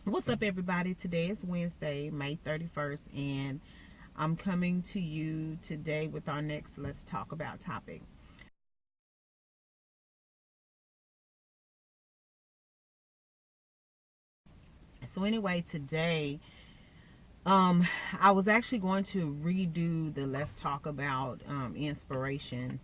What's up, everybody? Today is Wednesday, May 31st, and I'm coming to you today with our next Let's Talk About topic. So anyway, today, I was actually going to redo the Let's Talk About inspiration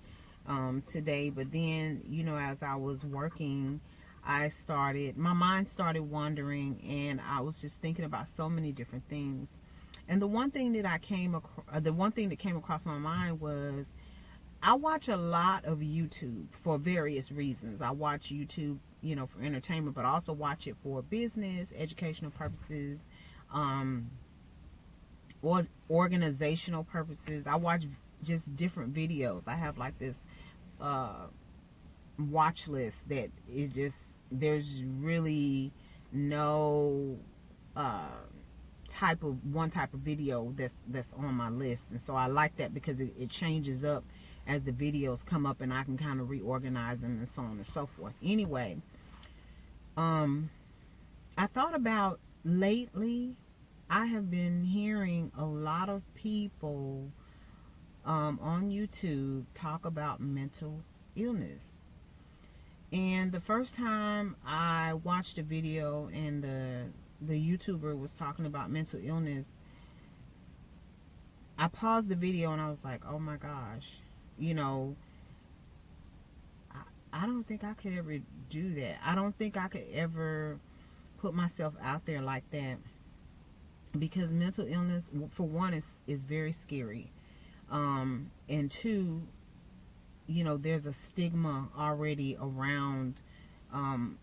today, but then, as I was working, my mind started wandering, and I was just thinking about so many different things. And the one thing that came across my mind was I watch a lot of YouTube for various reasons. I watch YouTube, for entertainment, but I also watch it for business, educational purposes, um, or organizational purposes. I watch just different videos. I have like this uh, watch list that is just, there's really no uh, type of video that's on my list. And so I like that because it changes up as the videos come up, and I can kind of reorganize them and so on and so forth. Anyway, um I thought about, lately I have been hearing a lot of people on YouTube talk about mental illness. And the first time I watched a video and the YouTuber was talking about mental illness, I paused the video and I was like, oh my gosh, you know, I don't think I could ever do that. I don't think I could ever put myself out there like that, because mental illness, for one, is very scary. And two, there's a stigma already around um,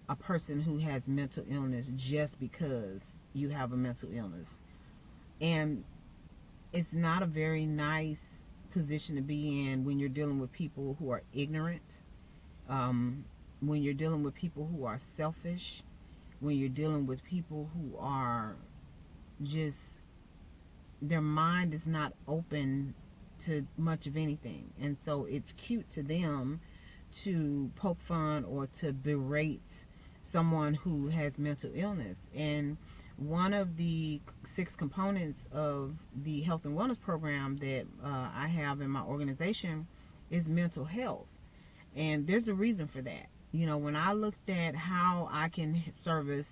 a person who has mental illness just because you have a mental illness. And it's not a very nice position to be in when you're dealing with people who are ignorant, when you're dealing with people who are selfish, when you're dealing with people who are just, their mind is not open to much of anything. And so it's cute to them to poke fun or to berate someone who has mental illness. And one of the 6 components of the health and wellness program that I have in my organization is mental health. And there's a reason for that. When I looked at how I can service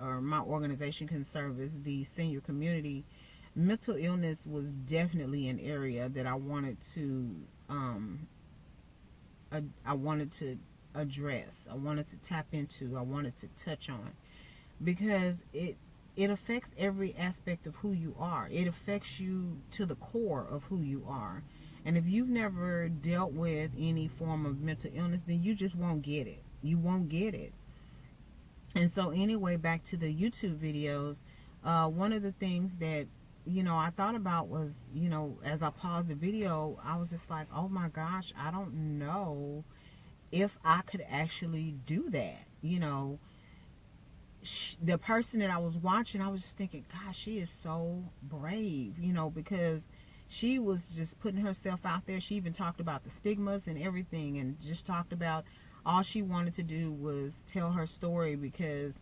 or my organization can service the senior community, mental illness was definitely an area that I wanted to address. I wanted to tap into. I wanted to touch on, because it affects every aspect of who you are. It affects you to the core of who you are. And if you've never dealt with any form of mental illness, then you just won't get it. You won't get it. And so anyway, back to the YouTube videos, one of the things that, I thought about was, as I paused the video, I was just like, oh my gosh, I don't know if I could actually do that. The person that I was watching, I was just thinking, gosh, she is so brave, because she was just putting herself out there. She even talked about the stigmas and everything, and just talked about all she wanted to do was tell her story, because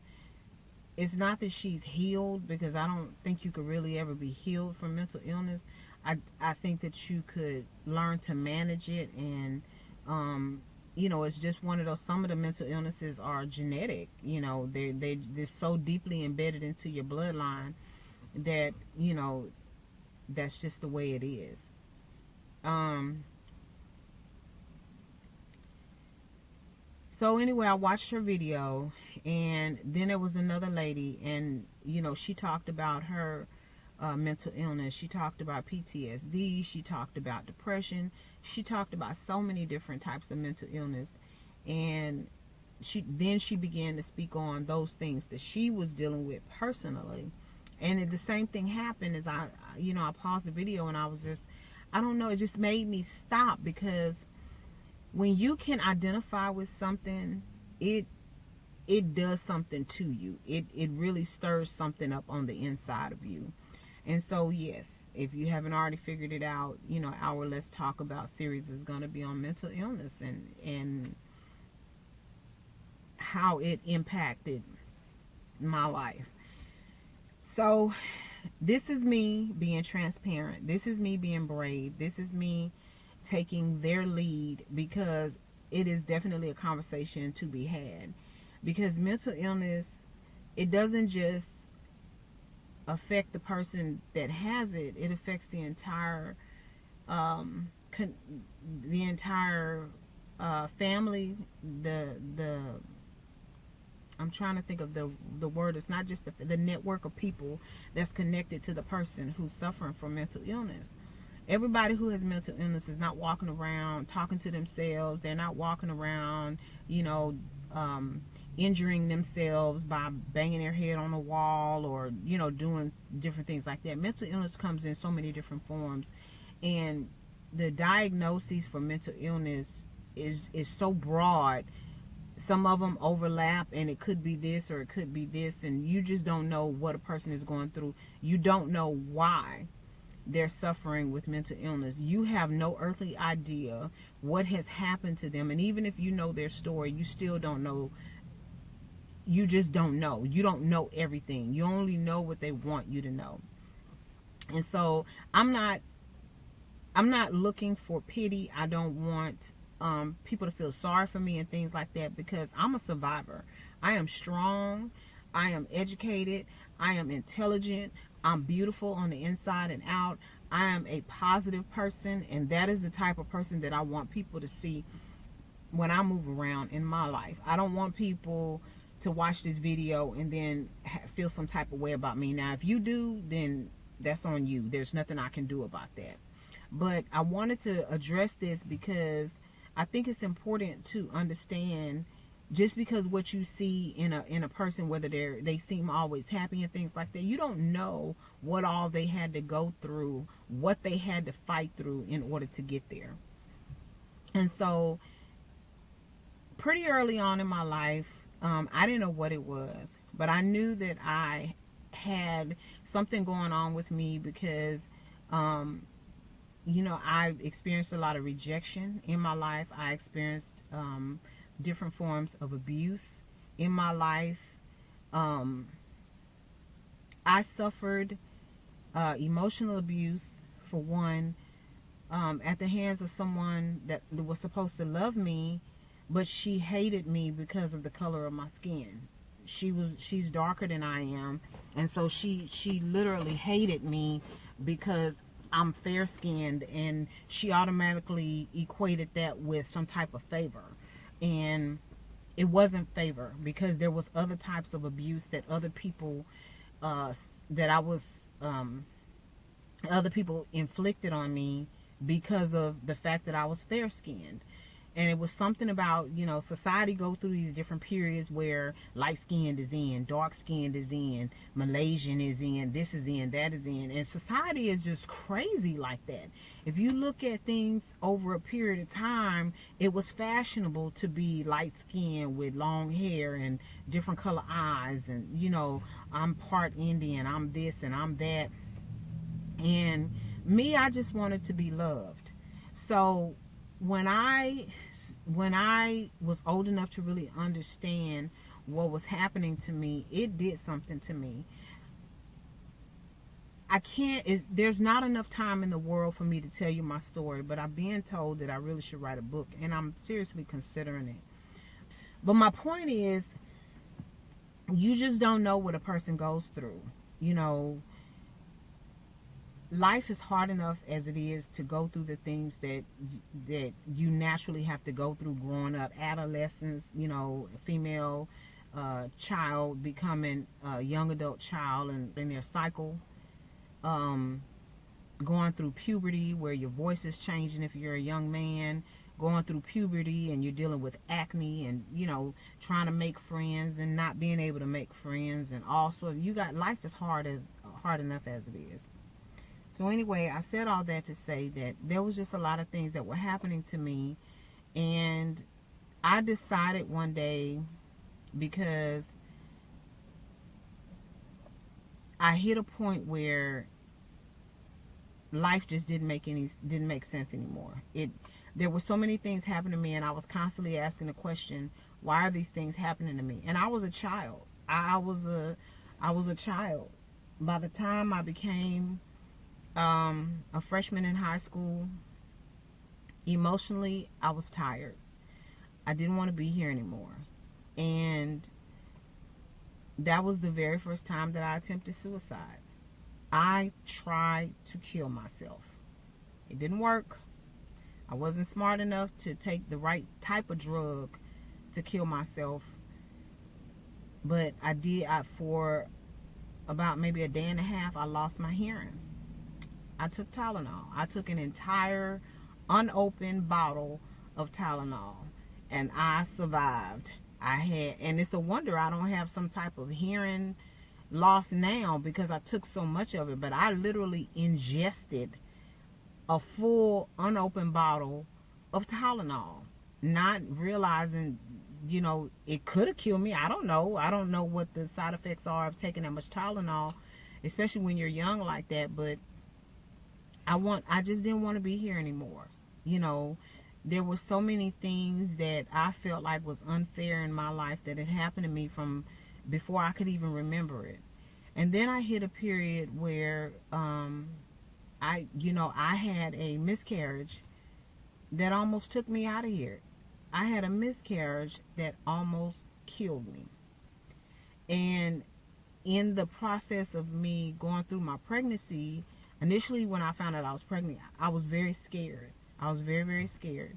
it's not that she's healed, because I don't think you could really ever be healed from mental illness. I think that you could learn to manage it, and it's just one of those. Some of the mental illnesses are genetic. They're so deeply embedded into your bloodline that that's just the way it is. So anyway, I watched her video, and then there was another lady, and she talked about her mental illness. She talked about PTSD. She talked about depression. She talked about so many different types of mental illness, and she began to speak on those things that she was dealing with personally. And the same thing happened as I paused the video, and I was just, I don't know, it just made me stop, because when you can identify with something, it does something to you. It really stirs something up on the inside of you. And so yes, if you haven't already figured it out, our Let's Talk About series is going to be on mental illness, and how it impacted my life. So this is me being transparent. This is me being brave. This is me taking their lead, because it is definitely a conversation to be had. Because mental illness, it doesn't just affect the person that has it. It affects the entire family. The I'm trying to think of the word. It's not just the network of people that's connected to the person who's suffering from mental illness. Everybody who has mental illness is not walking around talking to themselves. They're not walking around, injuring themselves by banging their head on a wall, or, doing different things like that. Mental illness comes in so many different forms, and the diagnoses for mental illness is so broad. Some of them overlap, and it could be this or it could be this, and you just don't know what a person is going through. You don't know why they're suffering with mental illness. You have no earthly idea what has happened to them, and even if you know their story, you still don't know. You just don't know. You don't know everything. You only know what they want you to know. And so I'm not looking for pity. I don't want people to feel sorry for me and things like that, because I'm a survivor. I am strong. I am educated. I am intelligent. I'm beautiful on the inside and out. I am a positive person, and that is the type of person that I want people to see when I move around in my life. I don't want people to watch this video and then feel some type of way about me. Now, if you do, then that's on you. There's nothing I can do about that. But I wanted to address this because I think it's important to understand, just because what you see in a person, whether they seem always happy and things like that, you don't know what all they had to go through, what they had to fight through in order to get there. And so pretty early on in my life, I didn't know what it was, but I knew that I had something going on with me, because I've experienced a lot of rejection in my life. I experienced different forms of abuse in my life. I suffered emotional abuse, for one, at the hands of someone that was supposed to love me, but she hated me because of the color of my skin. She's darker than I am, and so she literally hated me because I'm fair skinned, and she automatically equated that with some type of favor. And it wasn't favor, because there was other types of abuse that other people other people inflicted on me because of the fact that I was fair skinned. And it was something about, society go through these different periods where light-skinned is in, dark-skinned is in, Malaysian is in, this is in, that is in. And society is just crazy like that. If you look at things over a period of time, it was fashionable to be light-skinned with long hair and different color eyes. And, I'm part Indian, I'm this and I'm that. And me, I just wanted to be loved. So when I was old enough to really understand what was happening to me, it did something to me. There's not enough time in the world for me to tell you my story, but I'm being told that I really should write a book, and I'm seriously considering it. But my point is, you just don't know what a person goes through. Life is hard enough as it is to go through the things that you naturally have to go through growing up. Adolescence, female child becoming a young adult child, and in their cycle, going through puberty where your voice is changing if you're a young man, going through puberty and you're dealing with acne, and trying to make friends and not being able to make friends, and also life is hard enough as it is. So anyway, I said all that to say that there was just a lot of things that were happening to me, and I decided one day, because I hit a point where life just didn't make sense anymore. There were so many things happening to me, and I was constantly asking the question, why are these things happening to me? And I was a child. I was a child. By the time I became a freshman in high school, emotionally, I was tired. I didn't want to be here anymore. And that was the very first time that I attempted suicide. I tried to kill myself. It didn't work. I wasn't smart enough to take the right type of drug to kill myself. But I did. For about maybe a day and a half, I lost my hearing. I took Tylenol. I took an entire unopened bottle of Tylenol, and I survived. And it's a wonder I don't have some type of hearing loss now, because I took so much of it. But I literally ingested a full unopened bottle of Tylenol, not realizing, it could have killed me. I don't know. I don't know what the side effects are of taking that much Tylenol, especially when you're young like that. But I just didn't want to be here anymore. There were so many things that I felt like was unfair in my life that had happened to me from before I could even remember it. And then I hit a period where I had a miscarriage that almost took me out of here. I had a miscarriage that almost killed me. And in the process of me going through my pregnancy, initially when I found out I was pregnant, I was very scared. I was very, very scared.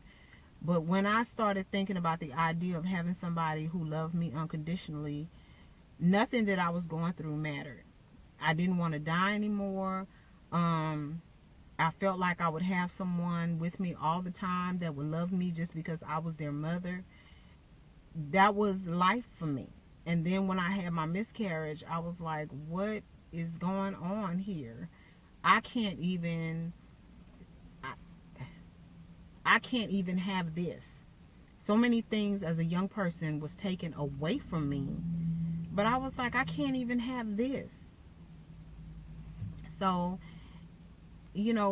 But when I started thinking about the idea of having somebody who loved me unconditionally, nothing that I was going through mattered. I didn't want to die anymore. I felt like I would have someone with me all the time that would love me just because I was their mother. That was life for me. And then when I had my miscarriage, I was like, what is going on here? I can't even have this. So many things as a young person was taken away from me, but I was like, I can't even have this. So,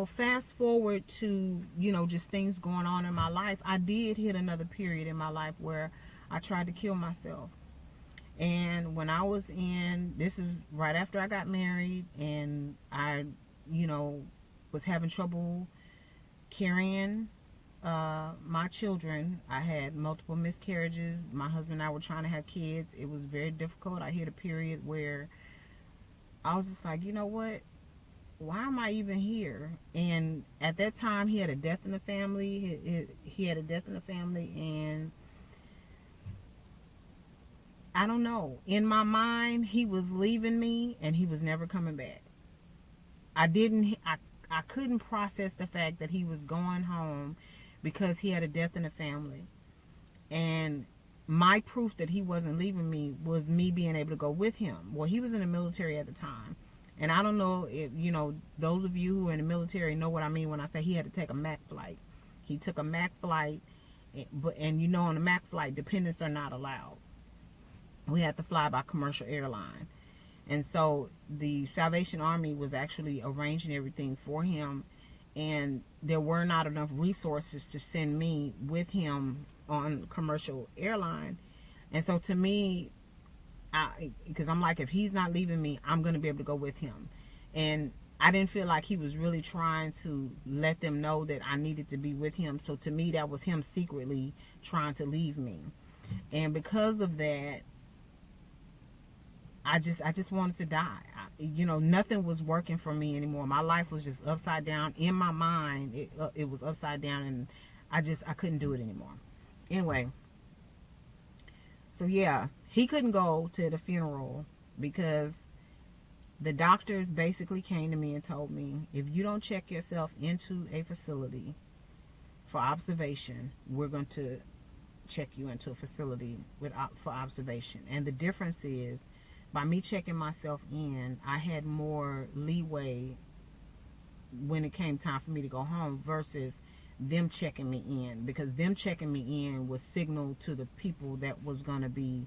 fast forward to, just things going on in my life. I did hit another period in my life where I tried to kill myself. And when I was this is right after I got married, and I, was having trouble carrying my children. I had multiple miscarriages. My husband and I were trying to have kids. It was very difficult. I hit a period where I was just like, you know what? Why am I even here? And at that time, he had a death in the family. He had a death in the family, and I don't know. In my mind, he was leaving me, and he was never coming back. I couldn't process the fact that he was going home because he had a death in the family. And my proof that he wasn't leaving me was me being able to go with him. Well, he was in the military at the time. And I don't know if, those of you who are in the military know what I mean when I say he had to take a MAC flight. He took a MAC flight, and on a MAC flight, dependents are not allowed. We had to fly by commercial airline. And so the Salvation Army was actually arranging everything for him, and there were not enough resources to send me with him on commercial airline. And so to me, because I'm like, if he's not leaving me, I'm going to be able to go with him. And I didn't feel like he was really trying to let them know that I needed to be with him. So to me, that was him secretly trying to leave me. And because of that, I just wanted to die. Nothing was working for me anymore. My life was just upside down. In my mind, it was upside down, and I couldn't do it anymore. Anyway, so yeah, he couldn't go to the funeral because the doctors basically came to me and told me, if you don't check yourself into a facility for observation, we're going to check you into a facility for observation. And the difference is, by me checking myself in, I had more leeway when it came time for me to go home versus them checking me in, because them checking me in was signal to the people that was going to be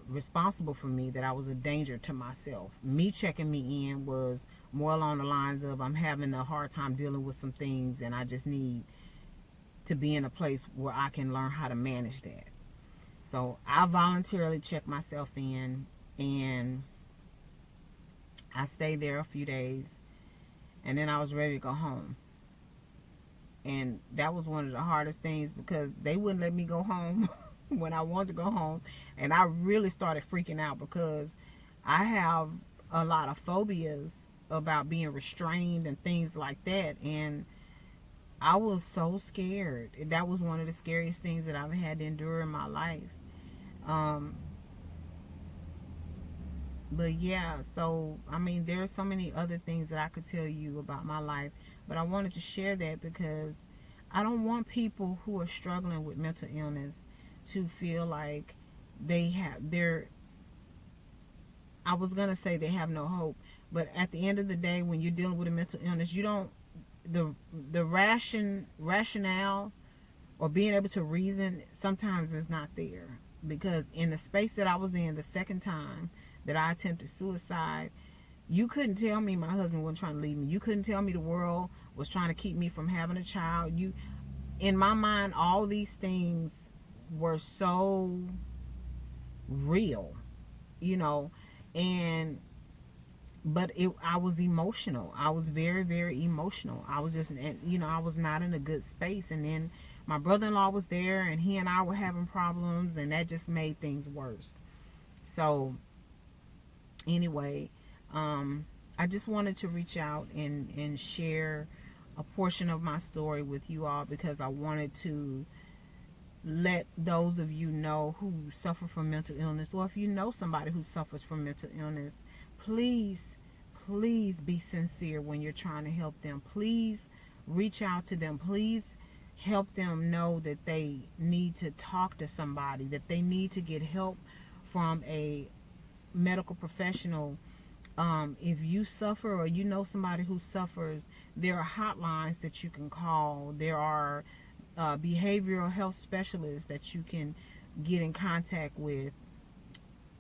responsible for me that I was a danger to myself. Me checking me in was more along the lines of, I'm having a hard time dealing with some things, and I just need to be in a place where I can learn how to manage that. So I voluntarily checked myself in, and I stayed there a few days, and then I was ready to go home. And that was one of the hardest things, because they wouldn't let me go home when I wanted to go home. And I really started freaking out, because I have a lot of phobias about being restrained and things like that. And I was so scared. That was one of the scariest things that I've had to endure in my life. But yeah, so I mean, there are so many other things that I could tell you about my life, but I wanted to share that because I don't want people who are struggling with mental illness to feel like I was gonna say they have no hope, but at the end of the day, when you're dealing with a mental illness, you don't, the rationale or being able to reason sometimes is not there. Because in the space that I was in the second time that I attempted suicide, you couldn't tell me my husband wasn't trying to leave me. You couldn't tell me the world was trying to keep me from having a child. In my mind, all these things were so real, but I was emotional. I was very, very emotional. I was just, I was not in a good space. And then my brother-in-law was there, and he and I were having problems, and that just made things worse. So anyway, I just wanted to reach out and share a portion of my story with you all, because I wanted to let those of you know who suffer from mental illness, or if you know somebody who suffers from mental illness, please be sincere when you're trying to help them. Please reach out to them. Please help them know that they need to talk to somebody, that they need to get help from a medical professional. If you suffer, or you know somebody who suffers, there are hotlines that you can call. There are behavioral health specialists that you can get in contact with.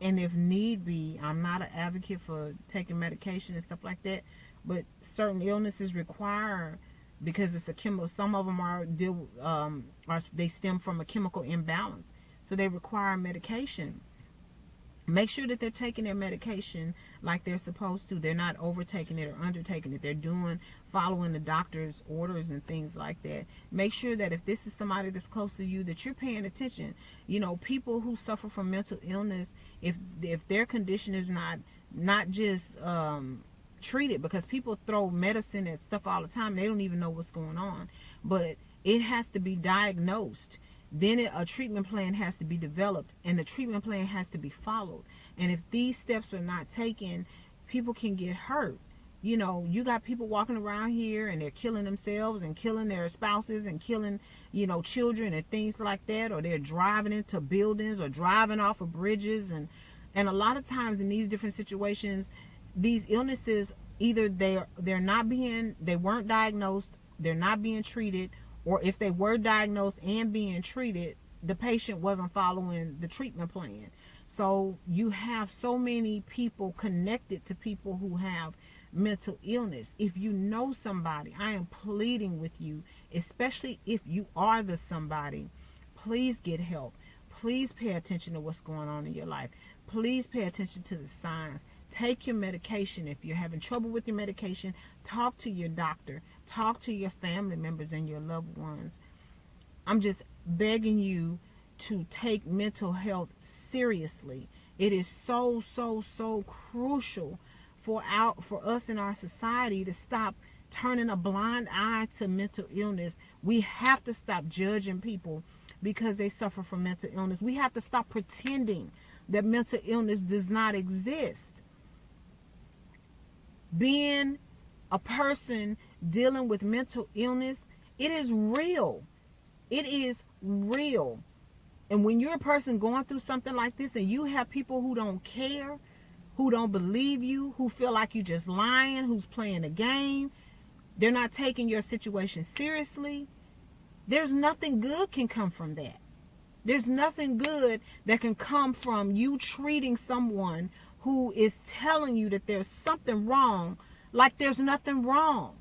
And if need be, I'm not an advocate for taking medication and stuff like that, but certain illnesses require, because it's a chemical, some of them they stem from a chemical imbalance, so they require medication. Make sure that they're taking their medication like they're supposed to. They're not overtaking it or undertaking it. They're following the doctor's orders and things like that. Make sure that if this is somebody that's close to you, that you're paying attention. People who suffer from mental illness, if their condition is not just treated, because people throw medicine at stuff all the time, they don't even know what's going on, but it has to be diagnosed. Then a treatment plan has to be developed, and the treatment plan has to be followed. And if these steps are not taken, people can get hurt. You got people walking around here and they're killing themselves and killing their spouses and killing, children and things like that, or they're driving into buildings or driving off of bridges. And a lot of times in these different situations, these illnesses, either they weren't diagnosed, they're not being treated, or if they were diagnosed and being treated, the patient wasn't following the treatment plan. So you have so many people connected to people who have mental illness. If you know somebody, I am pleading with you, especially if you are the somebody, please get help. Please pay attention to what's going on in your life. Please pay attention to the signs. Take your medication. If you're having trouble with your medication, talk to your doctor. Talk to your family members and your loved ones. I'm just begging you to take mental health seriously. It is so crucial for us in our society to stop turning a blind eye to mental illness. We have to stop judging people because they suffer from mental illness. We have to stop pretending that mental illness does not exist. Being a person dealing with mental illness, it is real. It is real. And when you're a person going through something like this, and you have people who don't care, who don't believe you, who feel like you're just lying, who's playing a game, they're not taking your situation seriously, there's nothing good can come from that. There's nothing good that can come from you treating someone who is telling you that there's something wrong, like there's nothing wrong.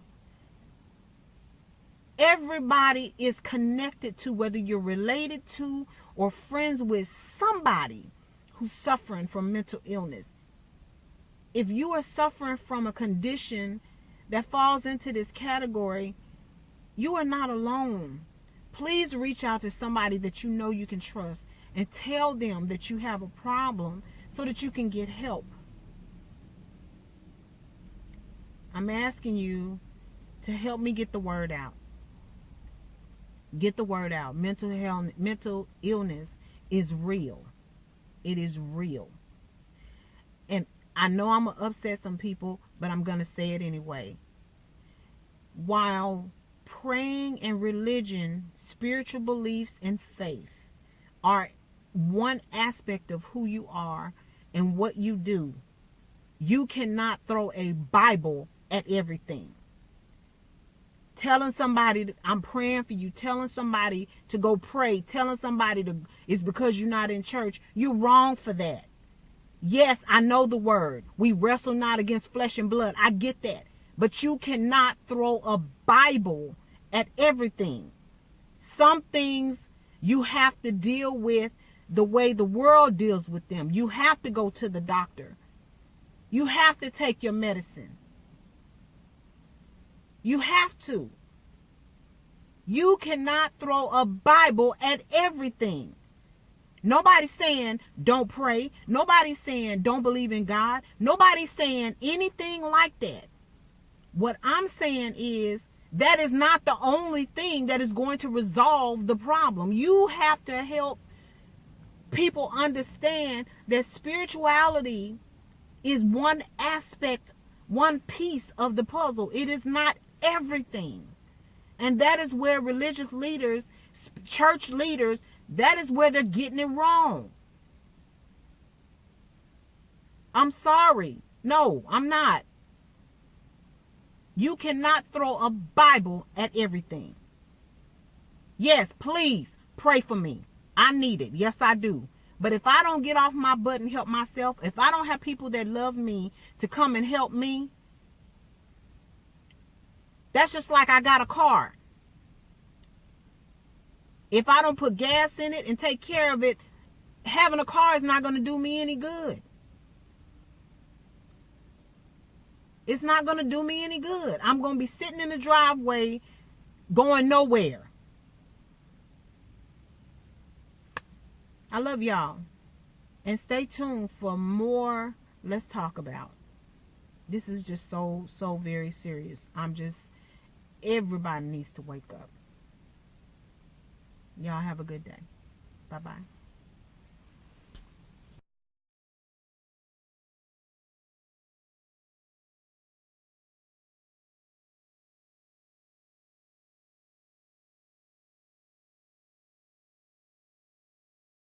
Everybody is connected to, whether you're related to or friends with somebody who's suffering from mental illness. If you are suffering from a condition that falls into this category, you are not alone. Please reach out to somebody that you know you can trust and tell them that you have a problem so that you can get help. I'm asking you to help me get the word out. Get the word out. Mental health, mental illness is real. It is real. And I know I'm going to upset some people, but I'm going to say it anyway. While praying and religion, spiritual beliefs and faith are one aspect of who you are and what you do, you cannot throw a Bible at everything. Telling somebody that I'm praying for you, telling somebody to go pray, telling somebody to it's because you're not in church, you're wrong for that. Yes, I know the word. We wrestle not against flesh and blood. I get that. But you cannot throw a Bible at everything. Some things you have to deal with the way the world deals with them. You have to go to the doctor. You have to take your medicine. You have to. You cannot throw a Bible at everything. Nobody's saying don't pray. Nobody's saying don't believe in God. Nobody's saying anything like that. What I'm saying is that is not the only thing that is going to resolve the problem. You have to help people understand that spirituality is one aspect, one piece of the puzzle. It is not everything. And that is where religious leaders, church leaders, that is where they're getting it wrong. I'm sorry. No, I'm not. You cannot throw a Bible at everything. Yes, please pray for me. I need it. Yes, I do. But if I don't get off my butt and help myself, if I don't have people that love me to come and help me, that's just like I got a car. If I don't put gas in it and take care of it, having a car is not going to do me any good. It's not going to do me any good. I'm going to be sitting in the driveway going nowhere. I love y'all. And stay tuned for more Let's Talk About. This is just so very serious. Everybody needs to wake up. Y'all have a good day. Bye-bye.